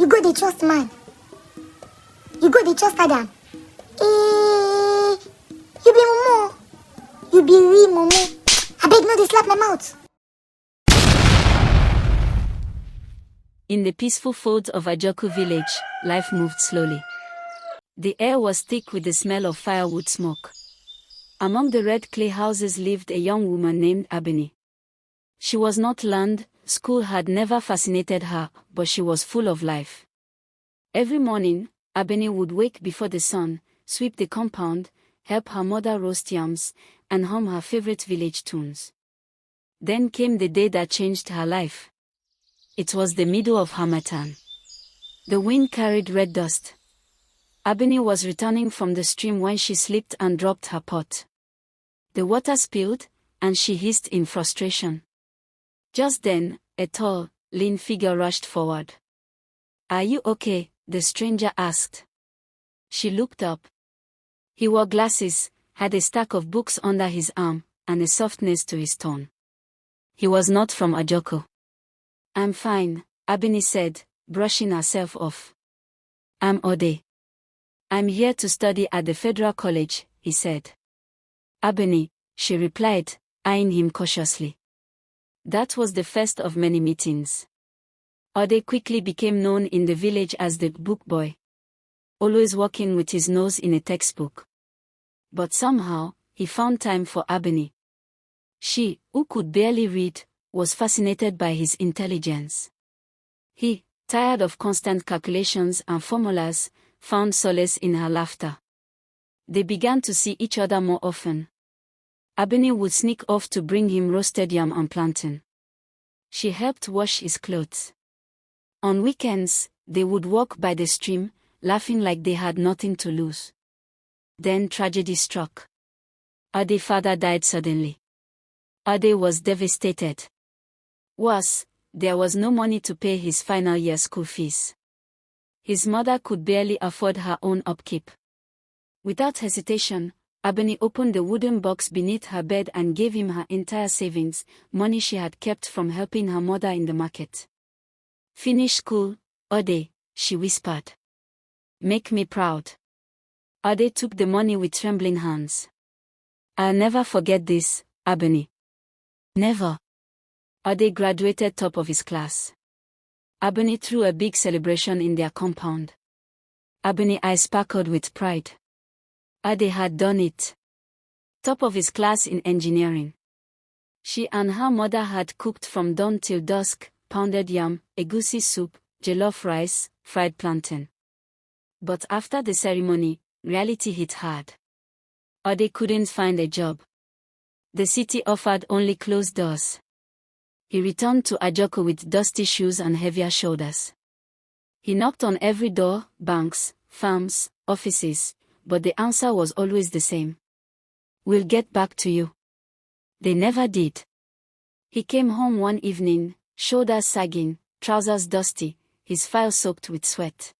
You go the trust man. You go the trust Adam. You be Momo. You be real Momo. I beg no dey slap my mouth. In the peaceful folds of Ajoku village, life moved slowly. The air was thick with the smell of firewood smoke. Among the red clay houses lived a young woman named Abeni. She was not learned, school had never fascinated her, but she was full of life. Every morning, Abeni would wake before the sun, sweep the compound, help her mother roast yams, and hum her favorite village tunes. Then came the day that changed her life. It was the middle of Harmattan. The wind carried red dust. Abeni was returning from the stream when she slipped and dropped her pot. The water spilled, and she hissed in frustration. Just then, a tall, lean figure rushed forward. "Are you okay?" the stranger asked. She looked up. He wore glasses, had a stack of books under his arm, and a softness to his tone. He was not from Ajoko. "I'm fine," Abeni said, brushing herself off. "I'm Ode. I'm here to study at the Federal College," he said. "Abeni," she replied, eyeing him cautiously. That was the first of many meetings. Ode quickly became known in the village as the book boy, always walking with his nose in a textbook. But somehow, he found time for Abeni. She, who could barely read, was fascinated by his intelligence. He, tired of constant calculations and formulas, found solace in her laughter. They began to see each other more often. Abeni would sneak off to bring him roasted yam and plantain. She helped wash his clothes. On weekends, they would walk by the stream, laughing like they had nothing to lose. Then tragedy struck. Ade's father died suddenly. Ade was devastated. Worse, there was no money to pay his final year school fees. His mother could barely afford her own upkeep. Without hesitation, Abeni opened the wooden box beneath her bed and gave him her entire savings, money she had kept from helping her mother in the market. "Finish school, Ode," she whispered. "Make me proud." Ode took the money with trembling hands. "I'll never forget this, Abeni. Never." Ode graduated top of his class. Abeni threw a big celebration in their compound. Abeni's eyes sparkled with pride. Ade had done it. Top of his class in engineering. She and her mother had cooked from dawn till dusk, pounded yam, egusi soup, jollof rice, fried plantain. But after the ceremony, reality hit hard. Ode couldn't find a job. The city offered only closed doors. He returned to Ajoko with dusty shoes and heavier shoulders. He knocked on every door, banks, farms, offices, but the answer was always the same. "We'll get back to you." They never did. He came home one evening, shoulders sagging, trousers dusty, his file soaked with sweat.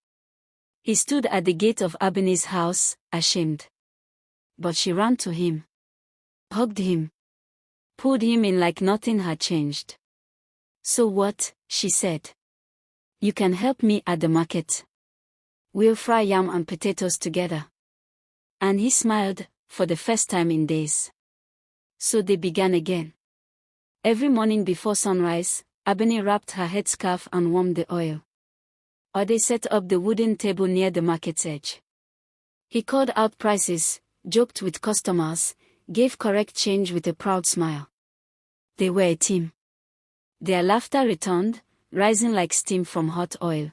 He stood at the gate of Abeni's house, ashamed. But she ran to him, hugged him, pulled him in like nothing had changed. "So what?" she said. "You can help me at the market. We'll fry yam and potatoes together." And he smiled, for the first time in days. So they began again. Every morning before sunrise, Abeni wrapped her headscarf and warmed the oil. Ode set up the wooden table near the market's edge. He called out prices, joked with customers, gave correct change with a proud smile. They were a team. Their laughter returned, rising like steam from hot oil.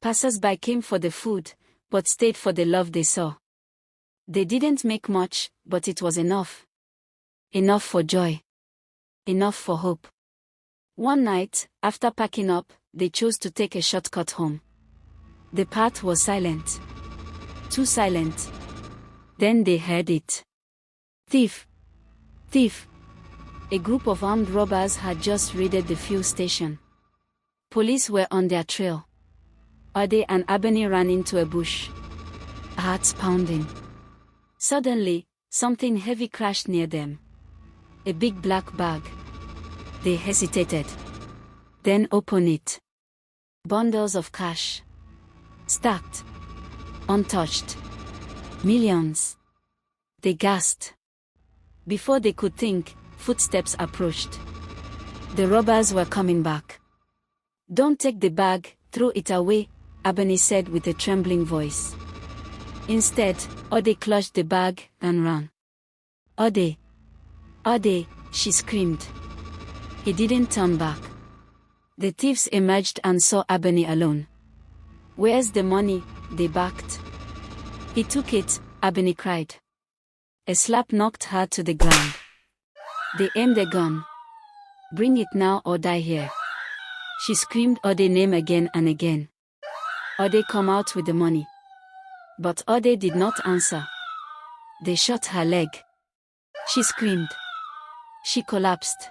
Passers-by came for the food, but stayed for the love they saw. They didn't make much, but it was enough. Enough for joy. Enough for hope. One night, after packing up, they chose to take a shortcut home. The path was silent. Too silent. Then they heard it. "Thief! Thief!" A group of armed robbers had just raided the fuel station. Police were on their trail. Ode and Abeni ran into a bush. Hearts pounding. Suddenly, something heavy crashed near them. A big black bag. They hesitated. Then opened it. Bundles of cash. Stacked. Untouched. Millions. They gasped. Before they could think, footsteps approached. The robbers were coming back. "Don't take the bag, throw it away," Abeni said with a trembling voice. Instead, Ode clutched the bag and ran. "Ode! Ode!" she screamed. He didn't turn back. The thieves emerged and saw Abeni alone. "Where's the money?" they barked. "He took it," Abeni cried. A slap knocked her to the ground. They aimed a gun. "Bring it now or die here." She screamed Ode's name again and again. "Ode, come out with the money." But Ode did not answer. They shot her leg. She screamed. She collapsed.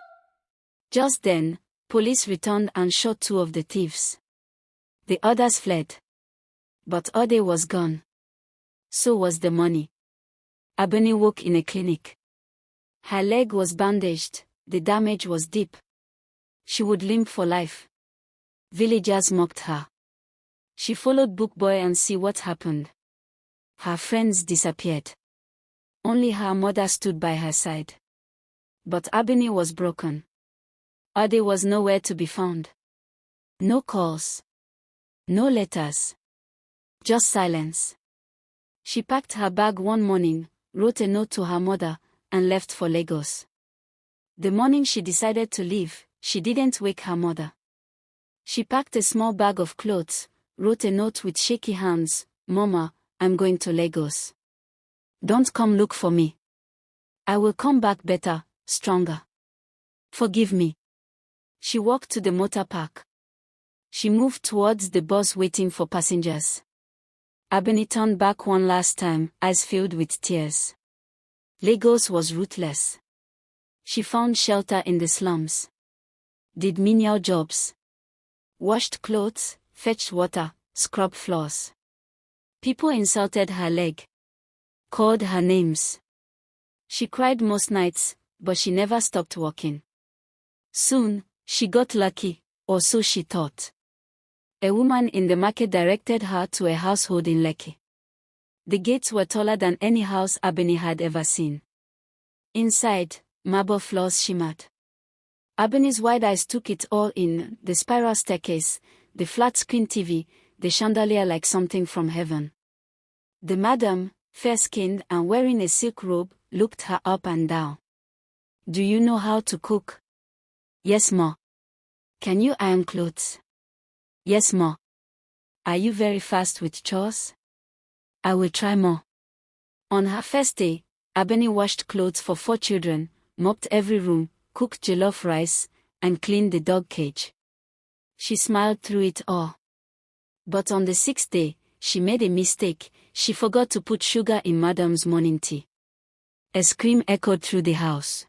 Just then, police returned and shot 2 of the thieves. The others fled. But Ode was gone. So was the money. Abeni woke in a clinic. Her leg was bandaged, the damage was deep. She would limp for life. Villagers mocked her. She followed Book Boy and see what happened. Her friends disappeared. Only her mother stood by her side. But Abeni was broken. Ode was nowhere to be found. No calls. No letters. Just silence. She packed her bag one morning, wrote a note to her mother, and left for Lagos. The morning she decided to leave, she didn't wake her mother. She packed a small bag of clothes, wrote a note with shaky hands, "Mama, I'm going to Lagos. Don't come look for me. I will come back better, stronger. Forgive me." She walked to the motor park. She moved towards the bus waiting for passengers. Abeni turned back one last time, eyes filled with tears. Lagos was ruthless. She found shelter in the slums. Did menial jobs. Washed clothes, fetched water, scrubbed floors. People insulted her leg. Called her names. She cried most nights, but she never stopped walking. Soon, she got lucky, or so she thought. A woman in the market directed her to a household in Lekki. The gates were taller than any house Abeni had ever seen. Inside, marble floors shimmered. Abeni's wide eyes took it all in, the spiral staircase, the flat-screen TV, the chandelier like something from heaven. The madam, fair-skinned and wearing a silk robe, looked her up and down. "Do you know how to cook?" "Yes, ma." "Can you iron clothes?" "Yes, ma." "Are you very fast with chores?" "I will try more." On her first day, Abeni washed clothes for 4 children, mopped every room, cooked jollof rice, and cleaned the dog cage. She smiled through it all. But on the 6th day, she made a mistake. She forgot to put sugar in Madam's morning tea. A scream echoed through the house.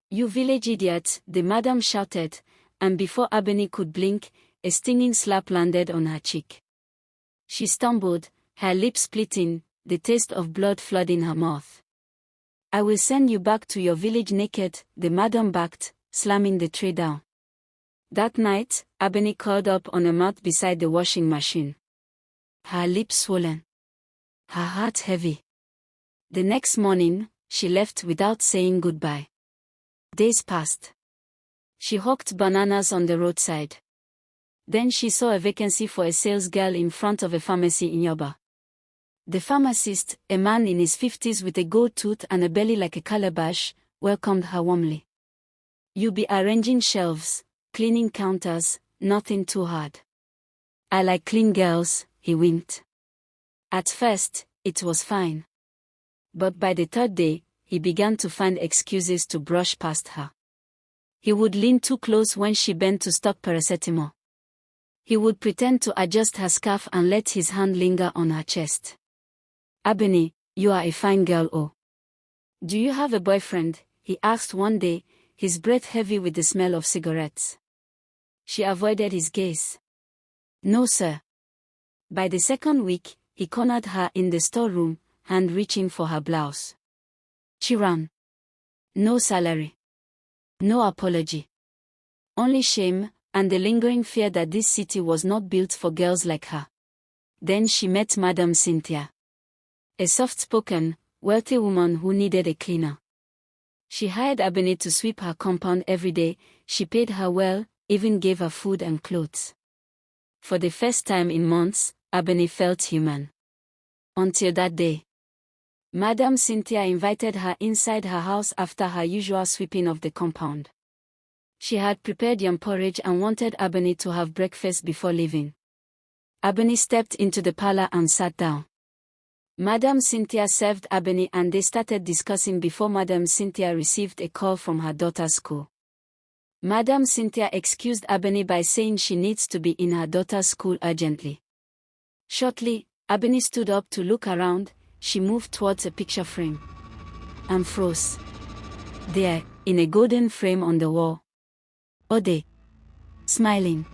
"You village idiot," the madam shouted, and before Abeni could blink, a stinging slap landed on her cheek. She stumbled, her lips splitting, the taste of blood flooding her mouth. "I will send you back to your village naked," the madam barked, slamming the tray down. That night, Abeni curled up on a mat beside the washing machine. Her lips swollen. Her heart heavy. The next morning, she left without saying goodbye. Days passed. She hawked bananas on the roadside. Then she saw a vacancy for a sales girl in front of a pharmacy in Yoba. The pharmacist, a man in his 50s with a gold tooth and a belly like a calabash, welcomed her warmly. "You be arranging shelves, cleaning counters, nothing too hard." "I like clean girls," he winked. At first, it was fine. But by the 3rd day, he began to find excuses to brush past her. He would lean too close when she bent to stock paracetamol. He would pretend to adjust her scarf and let his hand linger on her chest. "Abeni, you are a fine girl, oh. Do you have a boyfriend?" he asked one day, his breath heavy with the smell of cigarettes. She avoided his gaze. "No, sir." By the 2nd week, he cornered her in the storeroom, hand reaching for her blouse. She ran. No salary. No apology. Only shame, and the lingering fear that this city was not built for girls like her. Then she met Madame Cynthia. A soft-spoken, wealthy woman who needed a cleaner. She hired Ebony to sweep her compound every day. She paid her well, even gave her food and clothes. For the first time in months, Ebony felt human. Until that day. Madame Cynthia invited her inside her house after her usual sweeping of the compound. She had prepared yam porridge and wanted Ebony to have breakfast before leaving. Ebony stepped into the parlor and sat down. Madame Cynthia served Ebony and they started discussing before Madame Cynthia received a call from her daughter's school. Madame Cynthia excused Ebony by saying she needs to be in her daughter's school urgently. Shortly, Ebony stood up to look around. She moved towards a picture frame and froze. There, in a golden frame on the wall, Ode, smiling,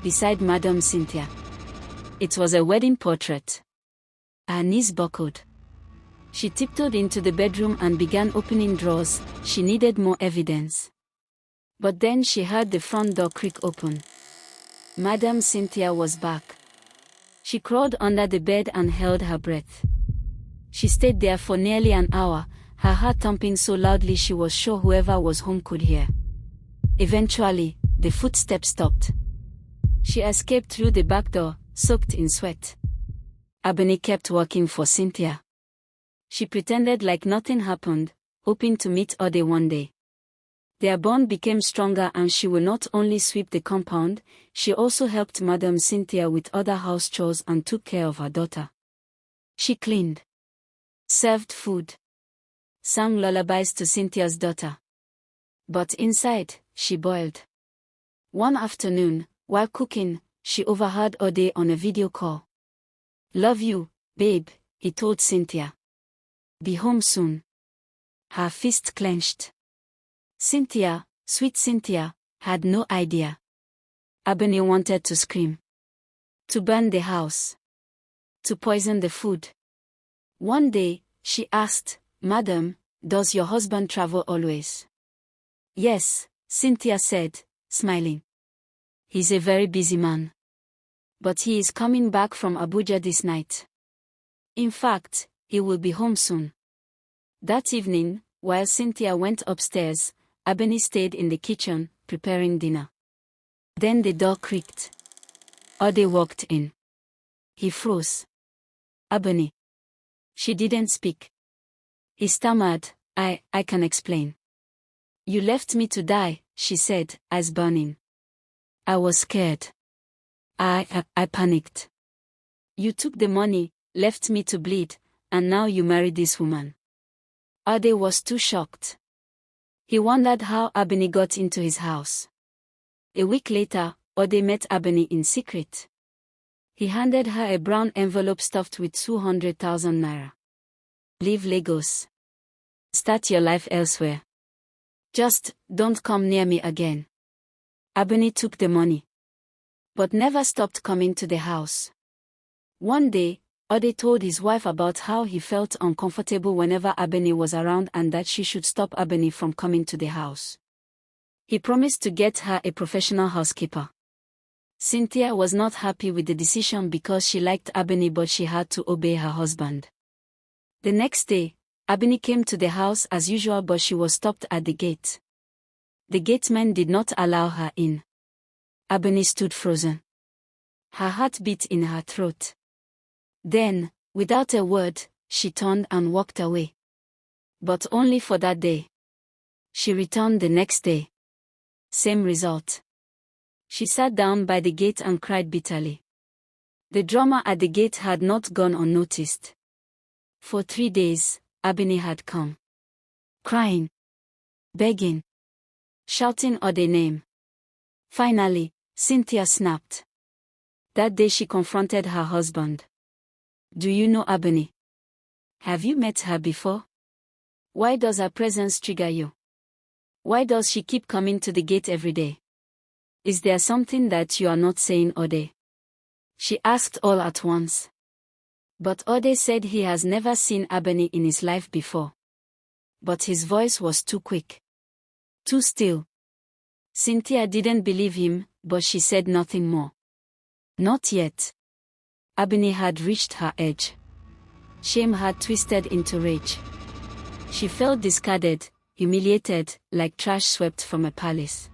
beside Madame Cynthia. It was a wedding portrait. Her knees buckled. She tiptoed into the bedroom and began opening drawers. She needed more evidence. But then she heard the front door creak open. Madame Cynthia was back. She crawled under the bed and held her breath. She stayed there for nearly an hour, her heart thumping so loudly she was sure whoever was home could hear. Eventually, the footsteps stopped. She escaped through the back door, soaked in sweat. Ebony kept working for Cynthia. She pretended like nothing happened, hoping to meet Ode one day. Their bond became stronger and she would not only sweep the compound, she also helped Madame Cynthia with other house chores and took care of her daughter. She cleaned, served food, sang lullabies to Cynthia's daughter. But inside, she boiled. One afternoon, while cooking, she overheard Ode on a video call. "Love you, babe," he told Cynthia. "Be home soon." Her fist clenched. Cynthia, sweet Cynthia, had no idea. Ebony wanted to scream. To burn the house. To poison the food. One day, she asked, "Madam, does your husband travel always?" "Yes," Cynthia said, smiling. "He's a very busy man. But he is coming back from Abuja this night. In fact, he will be home soon." That evening, while Cynthia went upstairs, Ebony stayed in the kitchen, preparing dinner. Then the door creaked. Ode walked in. He froze. "Ebony." She didn't speak. He stammered, I can explain." "You left me to die," she said, eyes burning. "I was scared. I panicked. You took the money, left me to bleed, and now you married this woman." Ode was too shocked. He wondered how Ebony got into his house. A week later, Ode met Ebony in secret. He handed her a brown envelope stuffed with 200,000 naira. "Leave Lagos. Start your life elsewhere. Just don't come near me again." Ebony took the money, but never stopped coming to the house. One day, Ode told his wife about how he felt uncomfortable whenever Ebony was around and that she should stop Ebony from coming to the house. He promised to get her a professional housekeeper. Cynthia was not happy with the decision because she liked Ebony but she had to obey her husband. The next day, Ebony came to the house as usual but she was stopped at the gate. The gateman did not allow her in. Ebony stood frozen. Her heart beat in her throat. Then, without a word, she turned and walked away. But only for that day. She returned the next day. Same result. She sat down by the gate and cried bitterly. The drama at the gate had not gone unnoticed. For 3 days, Ebony had come. Crying. Begging. Shouting Ode's name. Finally, Cynthia snapped. That day she confronted her husband. "Do you know Ebony? Have you met her before? Why does her presence trigger you? Why does she keep coming to the gate every day? Is there something that you are not saying, Ode?" She asked all at once. But Ode said he has never seen Ebony in his life before. But his voice was too quick. Too still. Cynthia didn't believe him, but she said nothing more. Not yet. Ebony had reached her edge. Shame had twisted into rage. She felt discarded, humiliated, like trash swept from a palace.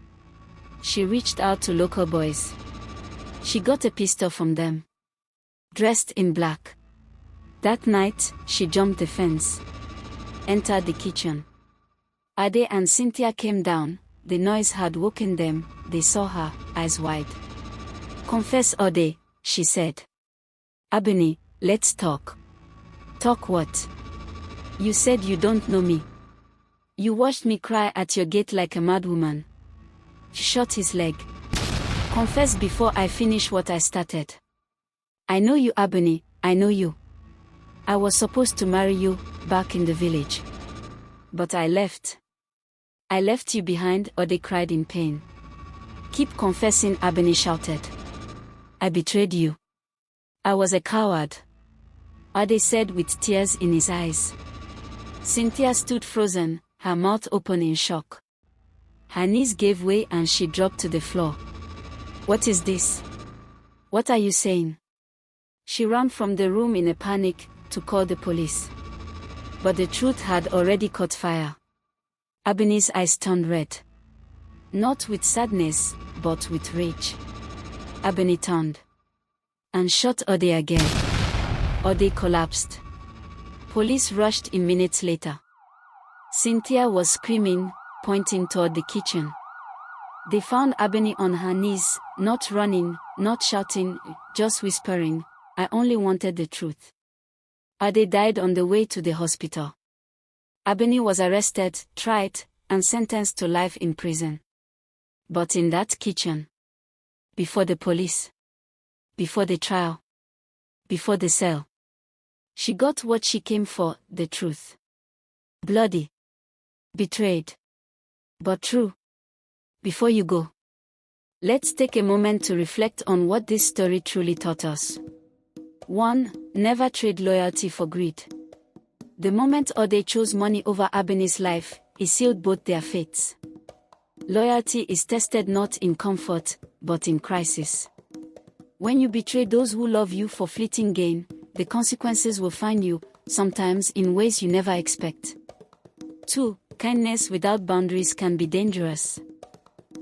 She reached out to local boys. She got a pistol from them. Dressed in black. That night, she jumped the fence. Entered the kitchen. Ade and Cynthia came down. The noise had woken them. They saw her, eyes wide. "Confess, Ade," she said. "Ebony, let's talk." "Talk what? You said you don't know me. You watched me cry at your gate like a madwoman." She shot his leg. "Confess before I finish what I started." "I know you, Ebony, I know you. I was supposed to marry you, back in the village. But I left. I left you behind," Ode cried in pain. "Keep confessing," Ebony shouted. "I betrayed you. I was a coward," Ode said with tears in his eyes. Cynthia stood frozen, her mouth open in shock. Her knees gave way and she dropped to the floor. "What is this? What are you saying?" She ran from the room in a panic, to call the police. But the truth had already caught fire. Ebony's eyes turned red. Not with sadness, but with rage. Ebony turned. And shot Ode again. Ode collapsed. Police rushed in minutes later. Cynthia was screaming, pointing toward the kitchen. They found Ebony on her knees, not running, not shouting, just whispering, "I only wanted the truth." Ade died on the way to the hospital. Ebony was arrested, tried, and sentenced to life in prison. But in that kitchen, before the police, before the trial, before the cell, she got what she came for, the truth. Bloody. Betrayed. But true. Before you go, let's take a moment to reflect on what this story truly taught us. 1. Never trade loyalty for greed. The moment Ode chose money over Ebony's life, it sealed both their fates. Loyalty is tested not in comfort, but in crisis. When you betray those who love you for fleeting gain, the consequences will find you, sometimes in ways you never expect. 2. Kindness without boundaries can be dangerous.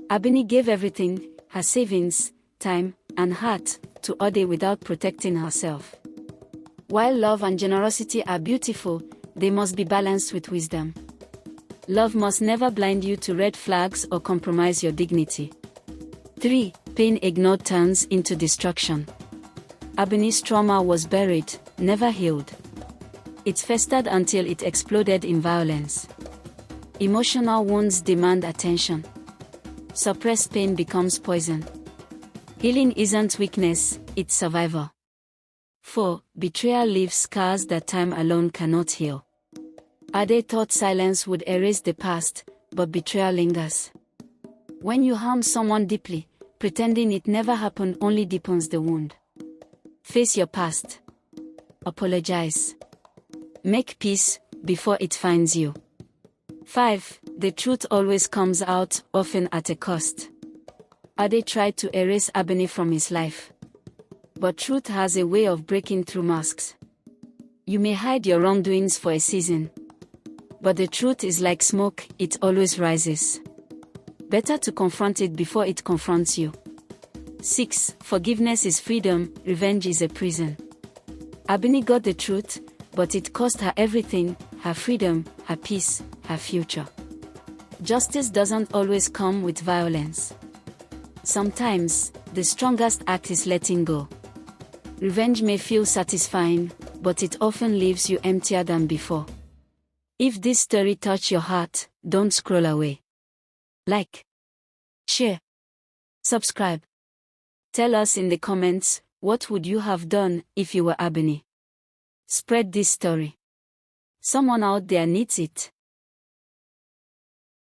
Ebony gave everything, her savings, time, and heart, to Ode without protecting herself. While love and generosity are beautiful, they must be balanced with wisdom. Love must never blind you to red flags or compromise your dignity. 3. Pain ignored turns into destruction. Ebony's trauma was buried, never healed. It festered until it exploded in violence. Emotional wounds demand attention. Suppressed pain becomes poison. Healing isn't weakness, it's survival. 4. Betrayal leaves scars that time alone cannot heal. Ade thought silence would erase the past, but betrayal lingers. When you harm someone deeply, pretending it never happened only deepens the wound. Face your past. Apologize. Make peace before it finds you. 5. The truth always comes out, often at a cost. Ade tried to erase Ebony from his life. But truth has a way of breaking through masks. You may hide your wrongdoings for a season. But the truth is like smoke, it always rises. Better to confront it before it confronts you. 6. Forgiveness is freedom, revenge is a prison. Ebony got the truth, but it cost her everything, her freedom, her peace, her future. Justice doesn't always come with violence. Sometimes, the strongest act is letting go. Revenge may feel satisfying, but it often leaves you emptier than before. If this story touched your heart, don't scroll away. Like, share, subscribe. Tell us in the comments, what would you have done if you were Ebony? Spread this story. Someone out there needs it.